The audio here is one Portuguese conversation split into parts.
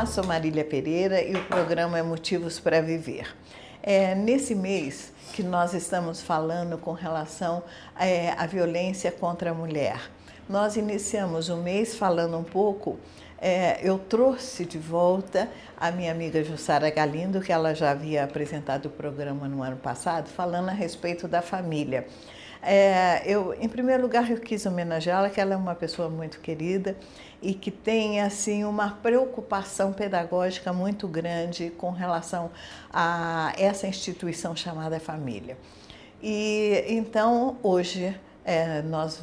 sou Marília Pereira e o programa é Motivos para Viver. Nesse mês que nós estamos falando com relação à violência contra a mulher, nós iniciamos o mês falando um pouco, eu trouxe de volta a minha amiga Jussara Galindo, que ela já havia apresentado o programa no ano passado, falando a respeito da família. Em primeiro lugar, eu quis homenageá-la, que ela é uma pessoa muito querida e que tem assim uma preocupação pedagógica muito grande com relação a essa instituição chamada família. E então hoje nós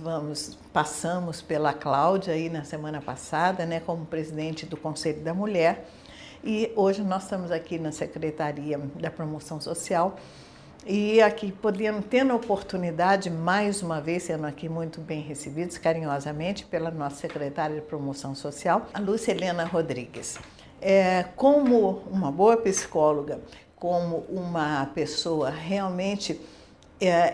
passamos pela Cláudia aí na semana passada, né, como presidente do Conselho da Mulher, e hoje nós estamos aqui na Secretaria da Promoção Social. E aqui, tendo a oportunidade, mais uma vez, sendo aqui muito bem recebidos carinhosamente pela nossa secretária de Promoção Social, a Lúcia Helena Rodrigues. Como uma boa psicóloga, como uma pessoa realmente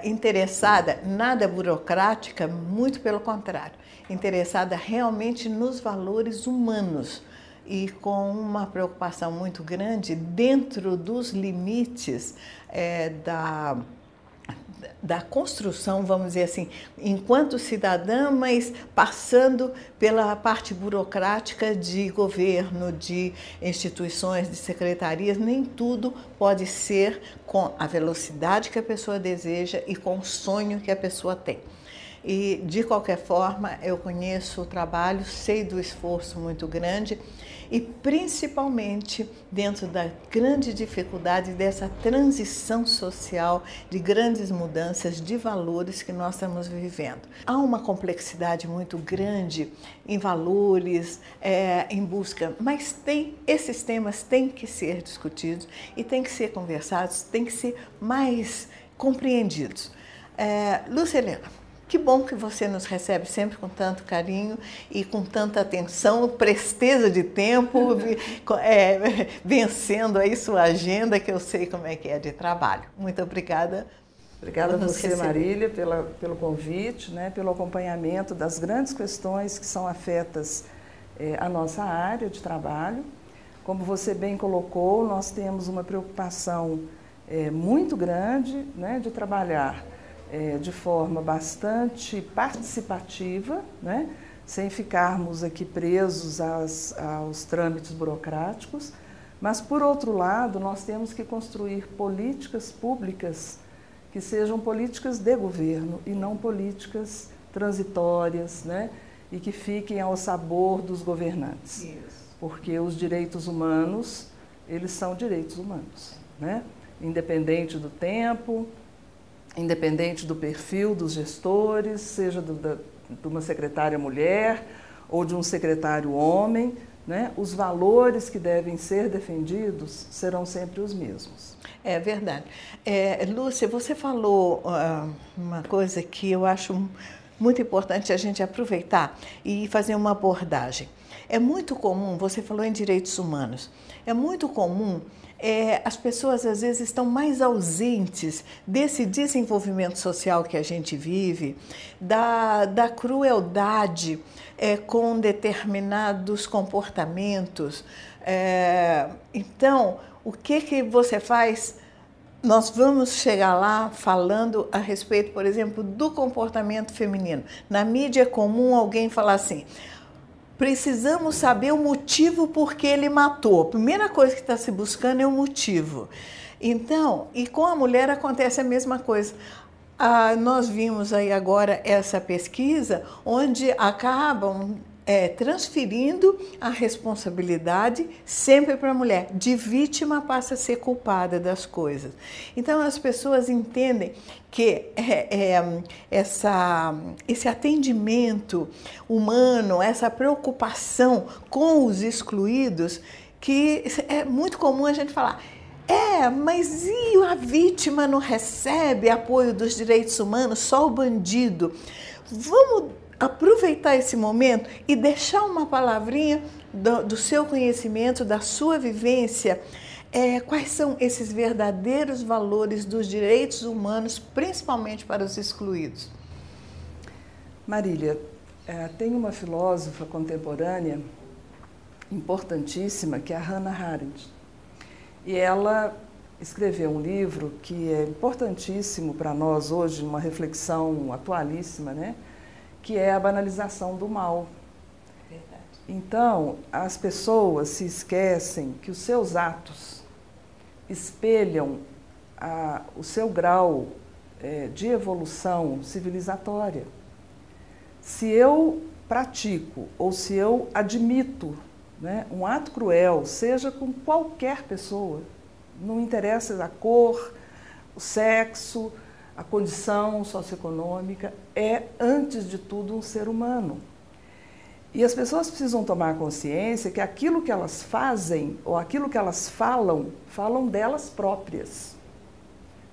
interessada, nada burocrática, muito pelo contrário, interessada realmente nos valores humanos, e com uma preocupação muito grande dentro dos limites da construção, vamos dizer assim, enquanto cidadã, mas passando pela parte burocrática de governo, de instituições, de secretarias. Nem tudo pode ser com a velocidade que a pessoa deseja e com o sonho que a pessoa tem. E, de qualquer forma, eu conheço o trabalho, sei do esforço muito grande e, principalmente, dentro da grande dificuldade dessa transição social, de grandes mudanças de valores que nós estamos vivendo. Há uma complexidade muito grande em valores, em busca, mas esses temas têm que ser discutidos e têm que ser conversados, têm que ser mais compreendidos. Lúcia Helena, que bom que você nos recebe sempre com tanto carinho e com tanta atenção, presteza de tempo, vencendo aí sua agenda, que eu sei como é que é de trabalho. Muito obrigada. Obrigada a você, Marília, pelo convite, né, pelo acompanhamento das grandes questões que são afetas à nossa área de trabalho. Como você bem colocou, nós temos uma preocupação muito grande, né, de trabalhar de forma bastante participativa, né? Sem ficarmos aqui presos aos trâmites burocráticos, mas, por outro lado, nós temos que construir políticas públicas que sejam políticas de governo e não políticas transitórias, né? E que fiquem ao sabor dos governantes. Isso. Porque os direitos humanos, eles são direitos humanos, né? Independente do tempo, independente do perfil dos gestores, seja de uma secretária mulher ou de um secretário homem, né? Os valores que devem ser defendidos serão sempre os mesmos. É verdade. Lúcia, você falou uma coisa que eu acho muito importante a gente aproveitar e fazer uma abordagem. É muito comum, você falou em direitos humanos, é muito comum as pessoas às vezes estão mais ausentes desse desenvolvimento social que a gente vive, da crueldade com determinados comportamentos. Então, o que você faz? Nós vamos chegar lá falando a respeito, por exemplo, do comportamento feminino. Na mídia é comum alguém falar assim: precisamos saber o motivo por que ele matou. A primeira coisa que está se buscando é o motivo. Então, e com a mulher acontece a mesma coisa. Nós vimos aí agora essa pesquisa onde acabam transferindo a responsabilidade sempre para a mulher. De vítima passa a ser culpada das coisas. Então as pessoas entendem que esse atendimento humano, essa preocupação com os excluídos, que é muito comum a gente falar: mas e a vítima não recebe apoio dos direitos humanos, só o bandido? Vamos aproveitar esse momento e deixar uma palavrinha do seu conhecimento, da sua vivência. Quais são esses verdadeiros valores dos direitos humanos, principalmente para os excluídos? Marília, tem uma filósofa contemporânea importantíssima, que é a Hannah Arendt. E ela escreveu um livro que é importantíssimo para nós hoje, uma reflexão atualíssima, né? Que é a banalização do mal. Verdade. Então, as pessoas se esquecem que os seus atos espelham o seu grau de evolução civilizatória. Se eu pratico ou se eu admito, né, um ato cruel, seja com qualquer pessoa, não interessa a cor, o sexo, a condição socioeconômica, é, antes de tudo, um ser humano. E as pessoas precisam tomar consciência que aquilo que elas fazem ou aquilo que elas falam, falam delas próprias.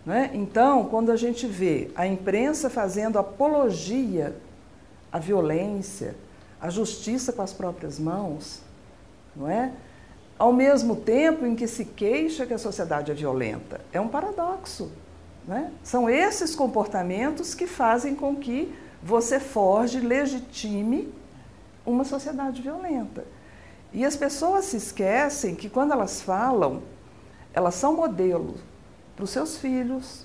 Né? Então, quando a gente vê a imprensa fazendo apologia à violência, à justiça com as próprias mãos, não é? Ao mesmo tempo em que se queixa que a sociedade é violenta. É um paradoxo. Né? São esses comportamentos que fazem com que você forje, legitime uma sociedade violenta. E as pessoas se esquecem que quando elas falam, elas são modelo para os seus filhos,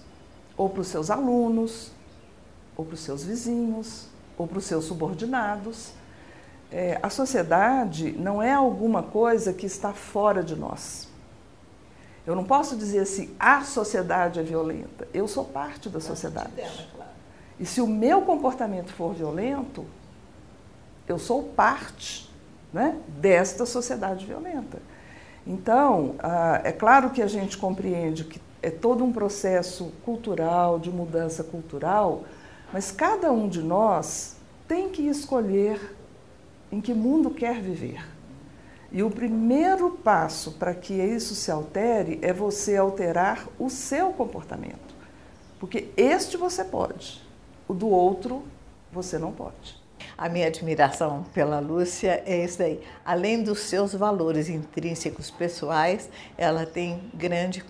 ou para os seus alunos, ou para os seus vizinhos, ou para os seus subordinados. A sociedade não é alguma coisa que está fora de nós. Eu não posso dizer assim, a sociedade é violenta. Eu sou parte da sociedade. E se o meu comportamento for violento, eu sou parte, né, desta sociedade violenta. Então, é claro que a gente compreende que é todo um processo cultural, de mudança cultural, mas cada um de nós tem que escolher em que mundo quer viver. E o primeiro passo para que isso se altere é você alterar o seu comportamento. Porque este você pode, o do outro você não pode. A minha admiração pela Lúcia é isso daí. Além dos seus valores intrínsecos pessoais, ela tem grande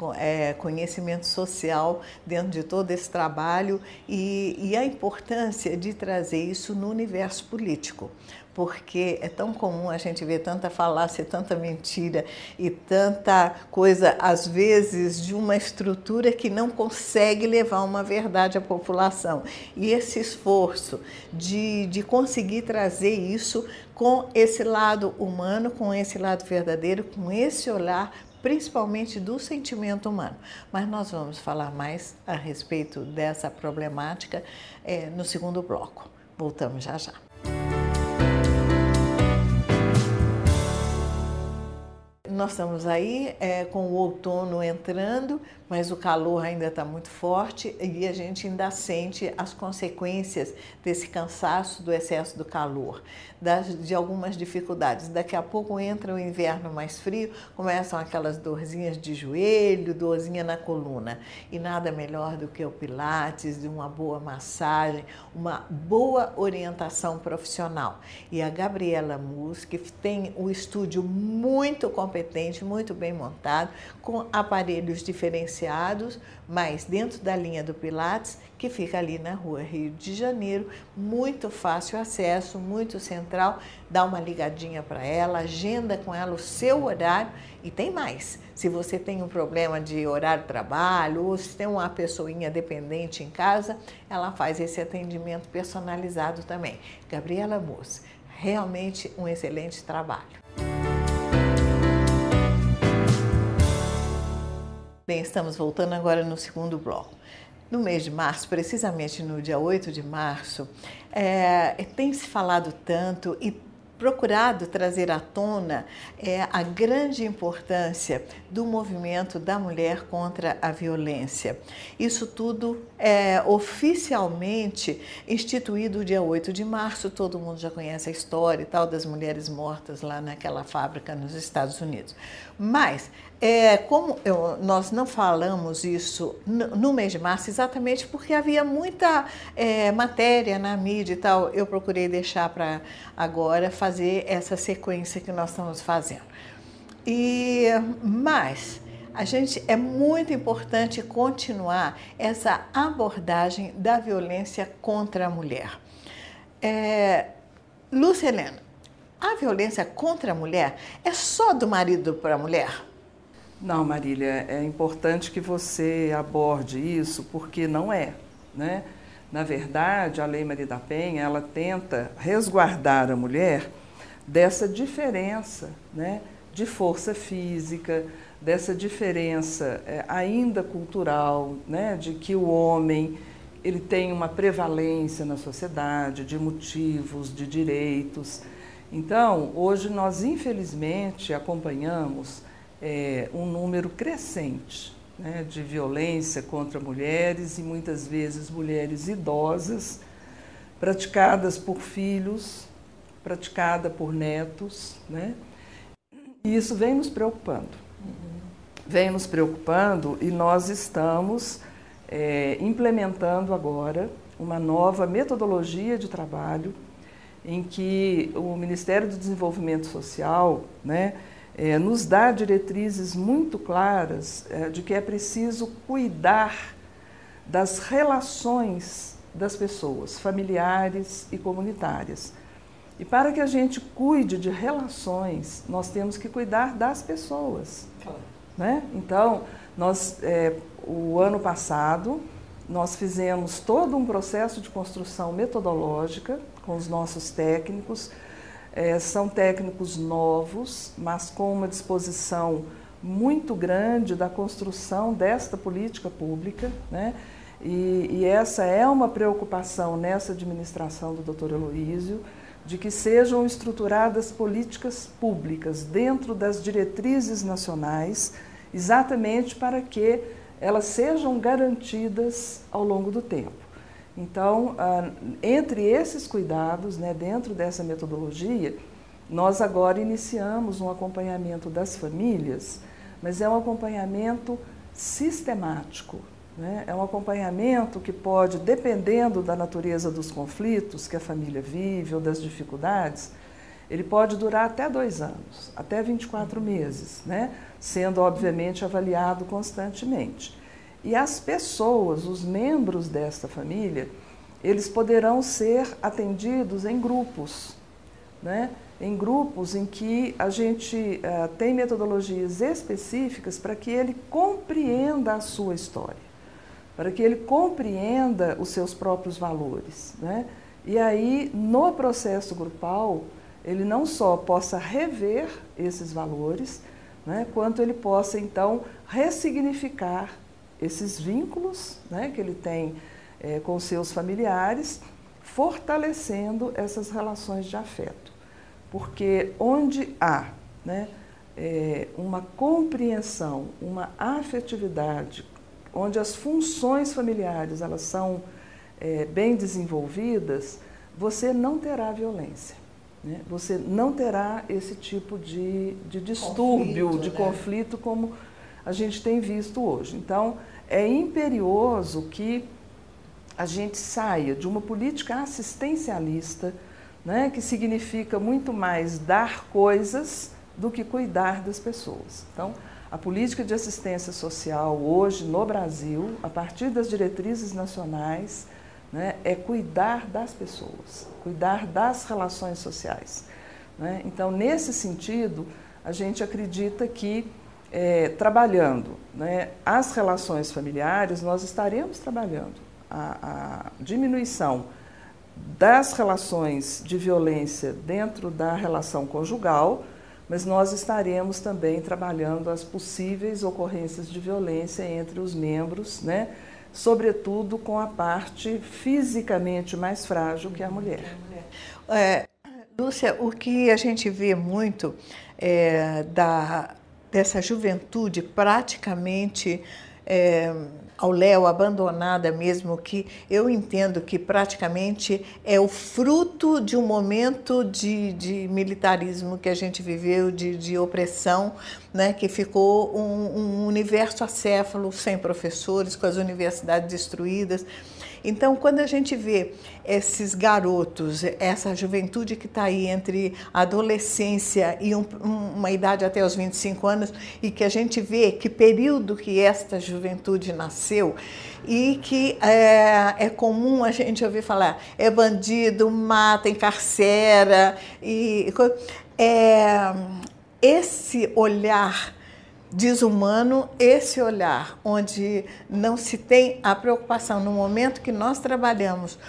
conhecimento social dentro de todo esse trabalho e a importância de trazer isso no universo político. Porque é tão comum a gente ver tanta falácia, tanta mentira e tanta coisa, às vezes, de uma estrutura que não consegue levar uma verdade à população. E esse esforço de conseguir trazer isso com esse lado humano, com esse lado verdadeiro, com esse olhar, principalmente do sentimento humano. Mas nós vamos falar mais a respeito dessa problemática no segundo bloco. Voltamos já já. Nós estamos aí com o outono entrando, mas o calor ainda está muito forte e a gente ainda sente as consequências desse cansaço, do excesso do calor, de algumas dificuldades. Daqui a pouco entra o inverno mais frio, começam aquelas dorzinhas de joelho, dorzinha na coluna. E nada melhor do que o Pilates, de uma boa massagem, uma boa orientação profissional. E a Gabriela Mus, que tem o estúdio muito competente, muito bem montado, com aparelhos diferenciados, mas dentro da linha do Pilates, que fica ali na rua Rio de Janeiro, muito fácil acesso, muito central. Dá uma ligadinha para ela, agenda com ela o seu horário e tem mais. Se você tem um problema de horário de trabalho ou se tem uma pessoinha dependente em casa, ela faz esse atendimento personalizado também. Gabriela Mus, realmente um excelente trabalho. Bem, estamos voltando agora no segundo bloco. No mês de março, precisamente no dia 8 de março, tem se falado tanto e procurado trazer à tona a grande importância do movimento da mulher contra a violência. Isso tudo é oficialmente instituído dia 8 de março, todo mundo já conhece a história e tal das mulheres mortas lá naquela fábrica nos Estados Unidos. Mas, nós não falamos isso no mês de março exatamente porque havia muita matéria na mídia e tal, eu procurei deixar para agora fazer essa sequência que nós estamos fazendo. Mas é muito importante continuar essa abordagem da violência contra a mulher. Lúcia Helena, a violência contra a mulher é só do marido para a mulher? Não, Marília, é importante que você aborde isso, porque não é, né? Na verdade, a Lei Maria da Penha, ela tenta resguardar a mulher dessa diferença, né, de força física, dessa diferença ainda cultural, né, de que o homem ele tem uma prevalência na sociedade de motivos, de direitos. Então, hoje nós infelizmente acompanhamos um número crescente, né, de violência contra mulheres e muitas vezes mulheres idosas, praticadas por filhos, praticada por netos, né? E isso vem nos preocupando. Vem nos preocupando e nós estamos implementando agora uma nova metodologia de trabalho em que o Ministério do Desenvolvimento Social, né, nos dá diretrizes muito claras de que é preciso cuidar das relações das pessoas, familiares e comunitárias. E para que a gente cuide de relações, nós temos que cuidar das pessoas. Claro. Né? Então, o ano passado, nós fizemos todo um processo de construção metodológica com os nossos técnicos. São técnicos novos, mas com uma disposição muito grande da construção desta política pública, né? E essa é uma preocupação nessa administração do Dr. Heloísio, de que sejam estruturadas políticas públicas dentro das diretrizes nacionais, exatamente para que elas sejam garantidas ao longo do tempo. Então, entre esses cuidados, né, dentro dessa metodologia, nós agora iniciamos um acompanhamento das famílias, mas é um acompanhamento sistemático, né? É um acompanhamento que pode, dependendo da natureza dos conflitos que a família vive ou das dificuldades, ele pode durar até 2 anos, até 24 meses, né? Sendo, obviamente, avaliado constantemente. E as pessoas, os membros desta família, eles poderão ser atendidos em grupos, né? Em grupos em que a gente tem metodologias específicas para que ele compreenda a sua história, para que ele compreenda os seus próprios valores, né? E aí, no processo grupal, ele não só possa rever esses valores, né, quanto ele possa, então, ressignificar esses vínculos, né, que ele tem com seus familiares, fortalecendo essas relações de afeto. Porque onde há, né, uma compreensão, uma afetividade, onde as funções familiares elas são bem desenvolvidas, você não terá violência, né? Você não terá esse tipo de distúrbio, de conflito como a gente tem visto hoje. Então, é imperioso que a gente saia de uma política assistencialista, né, que significa muito mais dar coisas do que cuidar das pessoas. Então, a política de assistência social hoje no Brasil, a partir das diretrizes nacionais, né, é cuidar das pessoas, cuidar das relações sociais, né? Então, nesse sentido, a gente acredita que trabalhando, né, as relações familiares, nós estaremos trabalhando a diminuição das relações de violência dentro da relação conjugal, mas nós estaremos também trabalhando as possíveis ocorrências de violência entre os membros, né? Sobretudo com a parte fisicamente mais frágil que é a mulher. Lúcia, o que a gente vê muito dessa juventude praticamente ao léu, abandonada mesmo, que eu entendo que praticamente é o fruto de um momento de militarismo que a gente viveu, de opressão, né, que ficou um universo acéfalo, sem professores, com as universidades destruídas. Então, quando a gente vê esses garotos, essa juventude que está aí entre a adolescência e uma idade até os 25 anos, e que a gente vê que período que esta juventude nasceu, e que é comum a gente ouvir falar, é bandido, mata, encarcera, esse olhar desumano, esse olhar onde não se tem a preocupação no momento que nós trabalhamos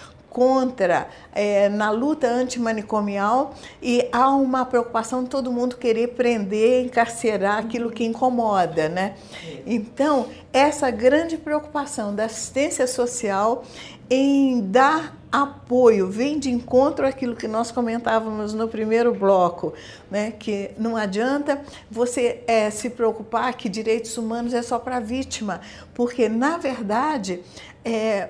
na luta antimanicomial, e há uma preocupação de todo mundo querer prender, encarcerar aquilo que incomoda, né? Então, essa grande preocupação da assistência social em dar apoio, vem de encontro àquilo que nós comentávamos no primeiro bloco, né? Que não adianta você se preocupar que direitos humanos é só para a vítima, porque, na verdade,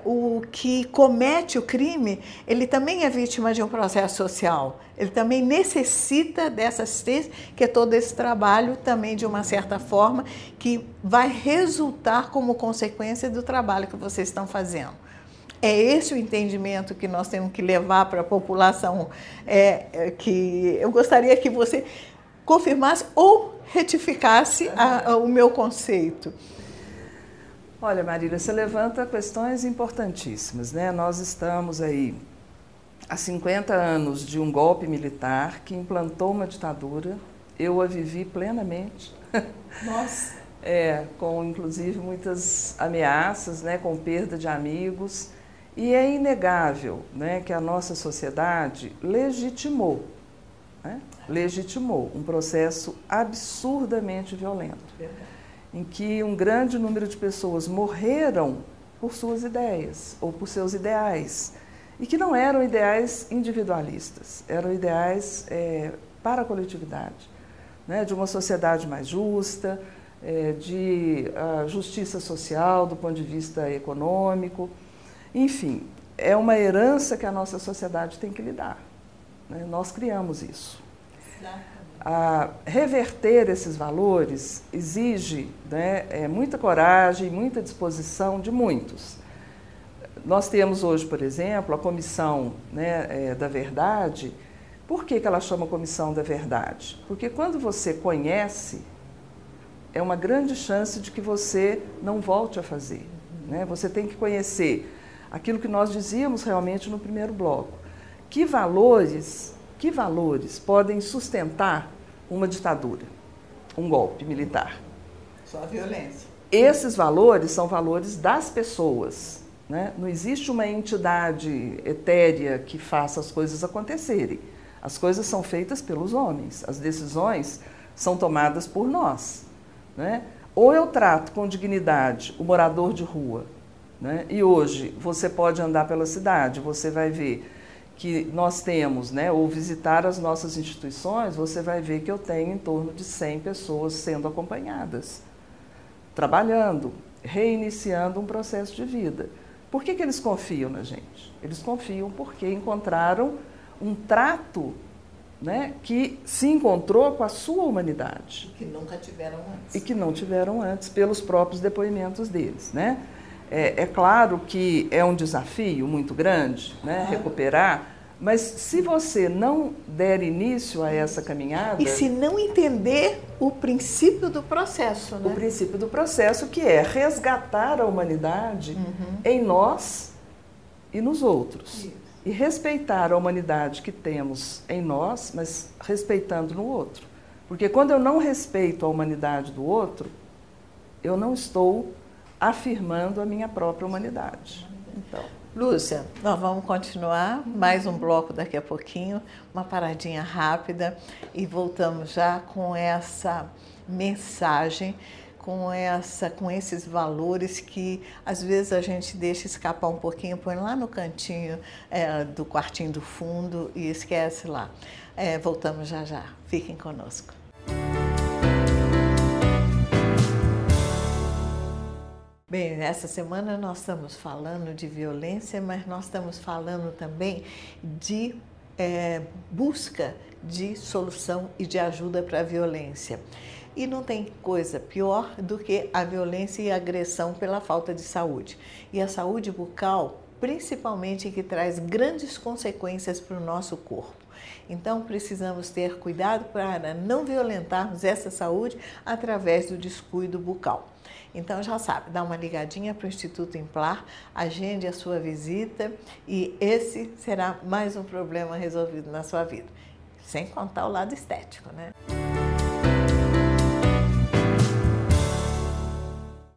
o que comete o crime, ele também é vítima de um processo social, ele também necessita dessa assistência, que é todo esse trabalho também, de uma certa forma, que vai resultar como consequência do trabalho que vocês estão fazendo. É esse o entendimento que nós temos que levar para a população, que eu gostaria que você confirmasse ou retificasse o meu conceito. Olha, Marília, você levanta questões importantíssimas, né? Nós estamos aí há 50 anos de um golpe militar que implantou uma ditadura. Eu a vivi plenamente. Nossa! Com inclusive muitas ameaças, né? Com perda de amigos. E é inegável, né, que a nossa sociedade legitimou um processo absurdamente violento. Verdade. Em que um grande número de pessoas morreram por suas ideias ou por seus ideais, e que não eram ideais individualistas, eram ideais para a coletividade, né? De uma sociedade mais justa, de justiça social do ponto de vista econômico, enfim, é uma herança que a nossa sociedade tem que lidar, né? Nós criamos isso. Reverter esses valores exige, né, muita coragem, muita disposição de muitos. Nós temos hoje, por exemplo, a Comissão, né, da Verdade. Por que ela chama Comissão da Verdade? Porque quando você conhece, é uma grande chance de que você não volte a fazer, né? Você tem que conhecer aquilo que nós dizíamos realmente no primeiro bloco. Que valores podem sustentar uma ditadura, um golpe militar? Só a violência. Esses valores são valores das pessoas, né? Não existe uma entidade etérea que faça as coisas acontecerem. As coisas são feitas pelos homens, as decisões são tomadas por nós, né? Ou eu trato com dignidade o morador de rua, né? E hoje você pode andar pela cidade, você vai ver que nós temos, né, ou visitar as nossas instituições, você vai ver que eu tenho em torno de 100 pessoas sendo acompanhadas, trabalhando, reiniciando um processo de vida. Por que eles confiam na gente? Eles confiam porque encontraram um trato, né, que se encontrou com a sua humanidade. Que nunca tiveram antes. E que não tiveram antes, pelos próprios depoimentos deles, né? É claro que é um desafio muito grande, né, recuperar, mas se você não der início a essa caminhada... E se não entender o princípio do processo, né? O princípio do processo, que é resgatar a humanidade em nós e nos outros. Isso. E respeitar a humanidade que temos em nós, mas respeitando no outro. Porque quando eu não respeito a humanidade do outro, eu não estou afirmando a minha própria humanidade. Então, Lúcia, nós vamos continuar mais um bloco daqui a pouquinho, uma paradinha rápida, e voltamos já com essa mensagem, com esses valores que às vezes a gente deixa escapar um pouquinho, põe lá no cantinho do quartinho do fundo e esquece lá. Voltamos já já. Fiquem conosco. Bem, essa semana nós estamos falando de violência, mas nós estamos falando também de busca de solução e de ajuda para a violência. E não tem coisa pior do que a violência e a agressão pela falta de saúde. E a saúde bucal principalmente que traz grandes consequências para o nosso corpo. Então, precisamos ter cuidado para não violentarmos essa saúde através do descuido bucal. Então, já sabe, dá uma ligadinha para o Instituto Implar, agende a sua visita e esse será mais um problema resolvido na sua vida. Sem contar o lado estético, né?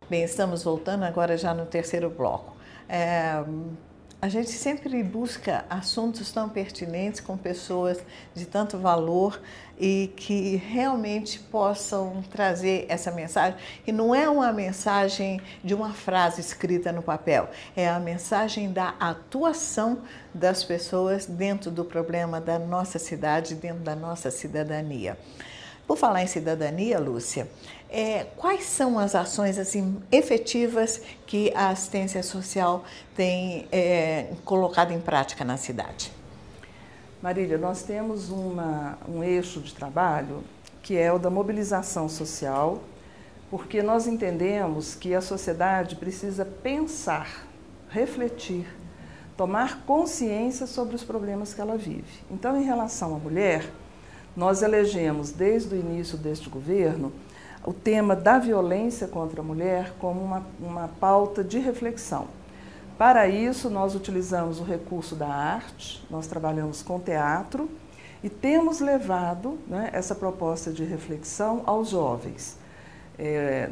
Bem, estamos voltando agora já no terceiro bloco. A gente sempre busca assuntos tão pertinentes com pessoas de tanto valor e que realmente possam trazer essa mensagem. E não é uma mensagem de uma frase escrita no papel, é a mensagem da atuação das pessoas dentro do problema da nossa cidade, dentro da nossa cidadania. Por falar em cidadania, Lúcia, quais são as ações assim, efetivas que a assistência social tem colocado em prática na cidade? Marília, nós temos um eixo de trabalho que é o da mobilização social, porque nós entendemos que a sociedade precisa pensar, refletir, tomar consciência sobre os problemas que ela vive. Então, em relação à mulher, nós elegemos, desde o início deste governo, o tema da violência contra a mulher como uma pauta de reflexão. Para isso, nós utilizamos o recurso da arte, nós trabalhamos com teatro e temos levado, né, essa proposta de reflexão aos jovens.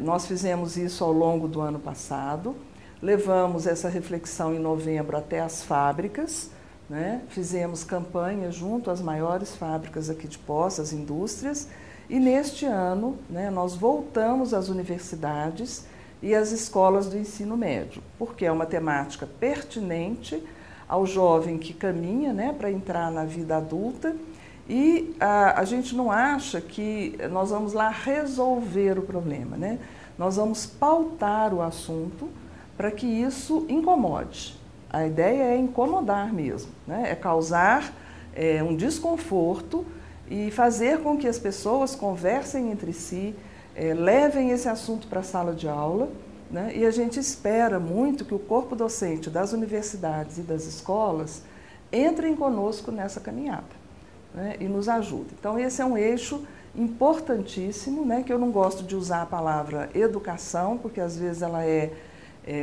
Nós fizemos isso ao longo do ano passado, levamos essa reflexão em novembro até as fábricas, né? Fizemos campanha junto às maiores fábricas aqui de Poços, as indústrias, e neste ano, né, nós voltamos às universidades e às escolas do ensino médio, porque é uma temática pertinente ao jovem que caminha, né, para entrar na vida adulta, e a gente não acha que nós vamos lá resolver o problema, né? Nós vamos pautar o assunto para que isso incomode. A ideia é incomodar mesmo, né? É causar um desconforto e fazer com que as pessoas conversem entre si, levem esse assunto para a sala de aula, né? E a gente espera muito que o corpo docente das universidades e das escolas entrem conosco nessa caminhada, né? E nos ajude. Então, esse é um eixo importantíssimo, né? Que eu não gosto de usar a palavra educação, porque às vezes ela é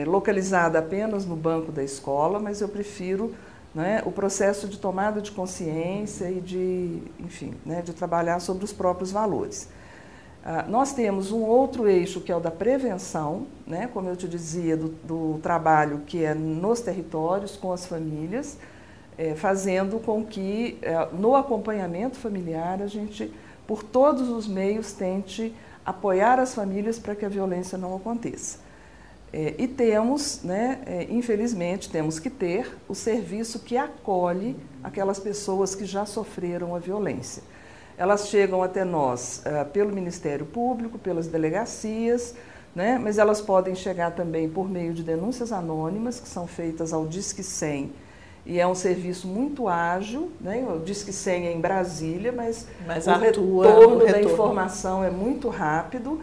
localizada apenas no banco da escola, mas eu prefiro, né, o processo de tomada de consciência e de, enfim, né, de trabalhar sobre os próprios valores. Nós temos um outro eixo que é o da prevenção, né, como eu te dizia, do trabalho que é nos territórios, com as famílias, fazendo com que no acompanhamento familiar a gente, por todos os meios, tente apoiar as famílias para que a violência não aconteça. E temos, né, infelizmente, temos que ter o serviço que acolhe aquelas pessoas que já sofreram a violência. Elas chegam até nós pelo Ministério Público, pelas delegacias, né, mas elas podem chegar também por meio de denúncias anônimas, que são feitas ao Disque 100, e é um serviço muito ágil, né? O Disque 100 é em Brasília, mas o retorno da informação é muito rápido.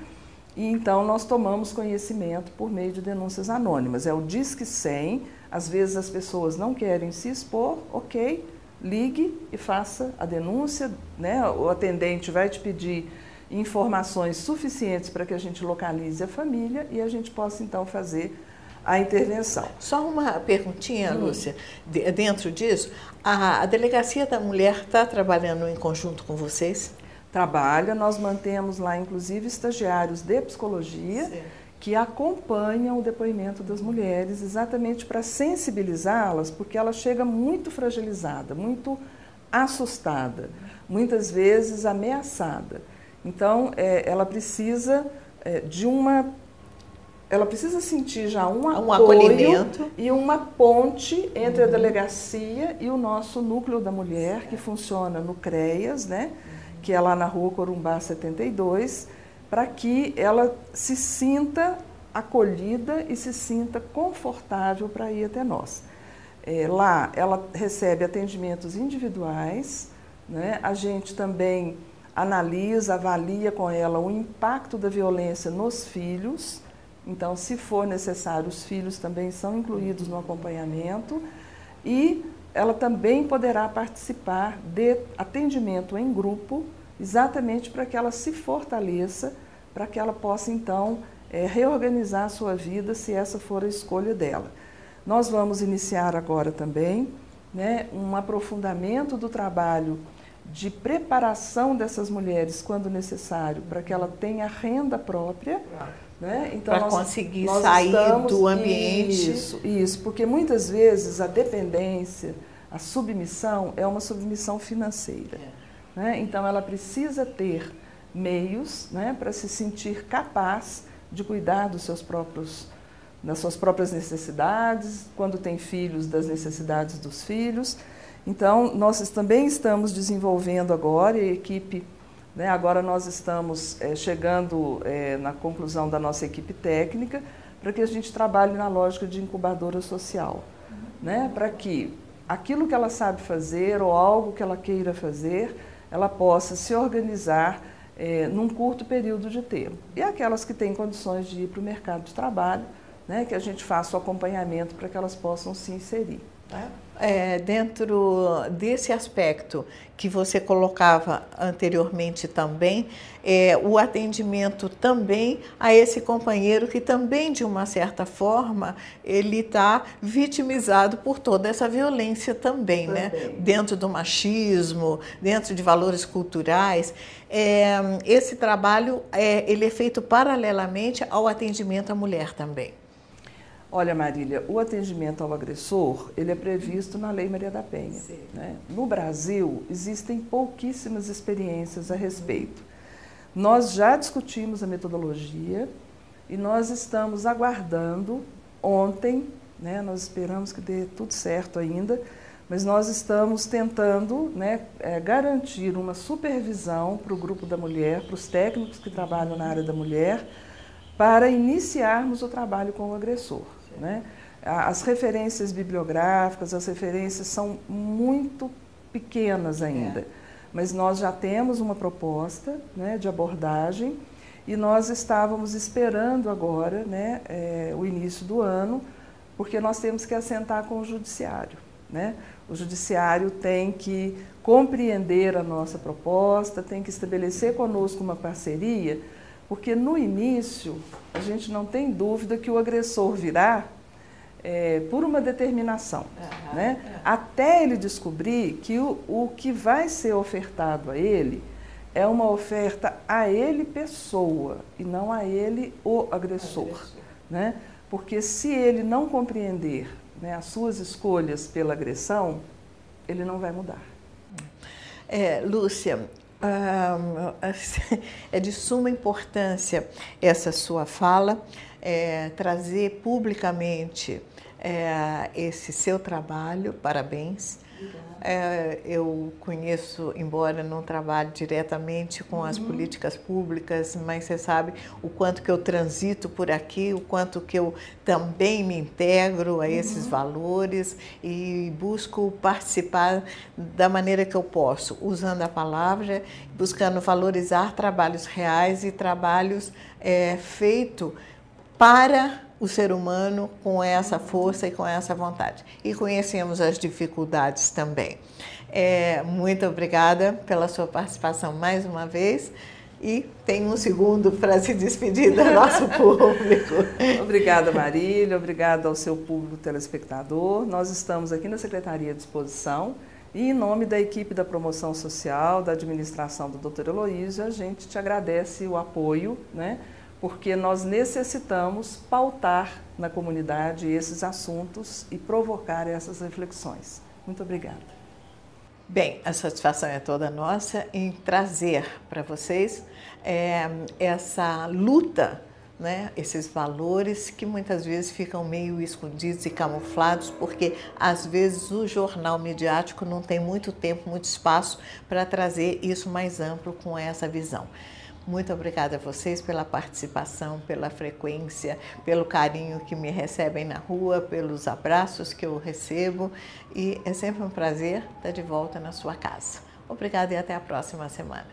E então nós tomamos conhecimento por meio de denúncias anônimas. É o Disque 100, às vezes as pessoas não querem se expor, ok, ligue e faça a denúncia, né? O atendente vai te pedir informações suficientes para que a gente localize a família e a gente possa então fazer a intervenção. Só uma perguntinha, Lúcia, dentro disso, a Delegacia da Mulher está trabalhando em conjunto com vocês? Trabalha, nós mantemos lá inclusive estagiários de psicologia, sim, que acompanham o depoimento das mulheres exatamente para sensibilizá-las, porque ela chega muito fragilizada, muito assustada, muitas vezes ameaçada. Então, ela precisa ela precisa sentir já um acolhimento e uma ponte entre a delegacia e o nosso núcleo da mulher, que funciona no CREAS, né? Que é lá na Rua Corumbá 72, para que ela se sinta acolhida e se sinta confortável para ir até nós. Lá ela recebe atendimentos individuais, né? A gente também analisa, avalia com ela o impacto da violência nos filhos. Então, se for necessário, os filhos também são incluídos no acompanhamento e ela também poderá participar de atendimento em grupo, exatamente para que ela se fortaleça, para que ela possa, então, reorganizar a sua vida, se essa for a escolha dela. Nós vamos iniciar agora também, né, um aprofundamento do trabalho de preparação dessas mulheres, quando necessário, para que ela tenha renda própria. Né? Então, para conseguir sair do ambiente. Isso, porque muitas vezes a dependência, a submissão é uma submissão financeira. Né? Então, ela precisa ter meios, né, para se sentir capaz de cuidar das suas próprias necessidades, quando tem filhos, das necessidades dos filhos. Então, nós também estamos desenvolvendo agora, e a equipe, né, agora nós estamos chegando na conclusão da nossa equipe técnica, para que a gente trabalhe na lógica de incubadora social, né, para que aquilo que ela sabe fazer ou algo que ela queira fazer, ela possa se organizar num curto período de tempo. E aquelas que têm condições de ir para o mercado de trabalho, né, que a gente faça o acompanhamento para que elas possam se inserir. Tá? Dentro desse aspecto que você colocava anteriormente também, o atendimento também a esse companheiro que também, de uma certa forma, ele está vitimizado por toda essa violência também, né? Dentro do machismo, dentro de valores culturais. Esse trabalho ele é feito paralelamente ao atendimento à mulher também. Olha, Marília, o atendimento ao agressor, ele é previsto na Lei Maria da Penha. Né? No Brasil, existem pouquíssimas experiências a respeito. Nós já discutimos a metodologia e nós estamos aguardando ontem, né, nós esperamos que dê tudo certo ainda, mas nós estamos tentando, né, garantir uma supervisão para o grupo da mulher, para os técnicos que trabalham na área da mulher, para iniciarmos o trabalho com o agressor. Né? As referências bibliográficas, as referências são muito pequenas ainda, mas nós já temos uma proposta, né, de abordagem e nós estávamos esperando agora, né, o início do ano, porque nós temos que assentar com o judiciário. Né? O judiciário tem que compreender a nossa proposta, tem que estabelecer conosco uma parceria, porque no início a gente não tem dúvida que o agressor virá por uma determinação, né? Até ele descobrir que o que vai ser ofertado a ele é uma oferta a ele pessoa e não a ele o agressor. Né? Porque se ele não compreender, né, as suas escolhas pela agressão, ele não vai mudar. Lúcia, é de suma importância essa sua fala, trazer publicamente esse seu trabalho, parabéns. Eu conheço, embora não trabalhe diretamente com as políticas públicas, mas você sabe o quanto que eu transito por aqui, o quanto que eu também me integro a esses valores e busco participar da maneira que eu posso, usando a palavra, buscando valorizar trabalhos reais e trabalhos feitos para o ser humano com essa força e com essa vontade. E conhecemos as dificuldades também. Muito obrigada pela sua participação mais uma vez e tem um segundo para se despedir do nosso público. Obrigada, Marília, obrigada ao seu público telespectador. Nós estamos aqui na Secretaria à disposição e em nome da equipe da promoção social, da administração do Dr. Heloísio, a gente te agradece o apoio, né? Porque nós necessitamos pautar na comunidade esses assuntos e provocar essas reflexões. Muito obrigada. Bem, a satisfação é toda nossa em trazer para vocês essa luta, né, esses valores que muitas vezes ficam meio escondidos e camuflados, porque às vezes o jornal midiático não tem muito tempo, muito espaço para trazer isso mais amplo com essa visão. Muito obrigada a vocês pela participação, pela frequência, pelo carinho que me recebem na rua, pelos abraços que eu recebo e é sempre um prazer estar de volta na sua casa. Obrigada e até a próxima semana.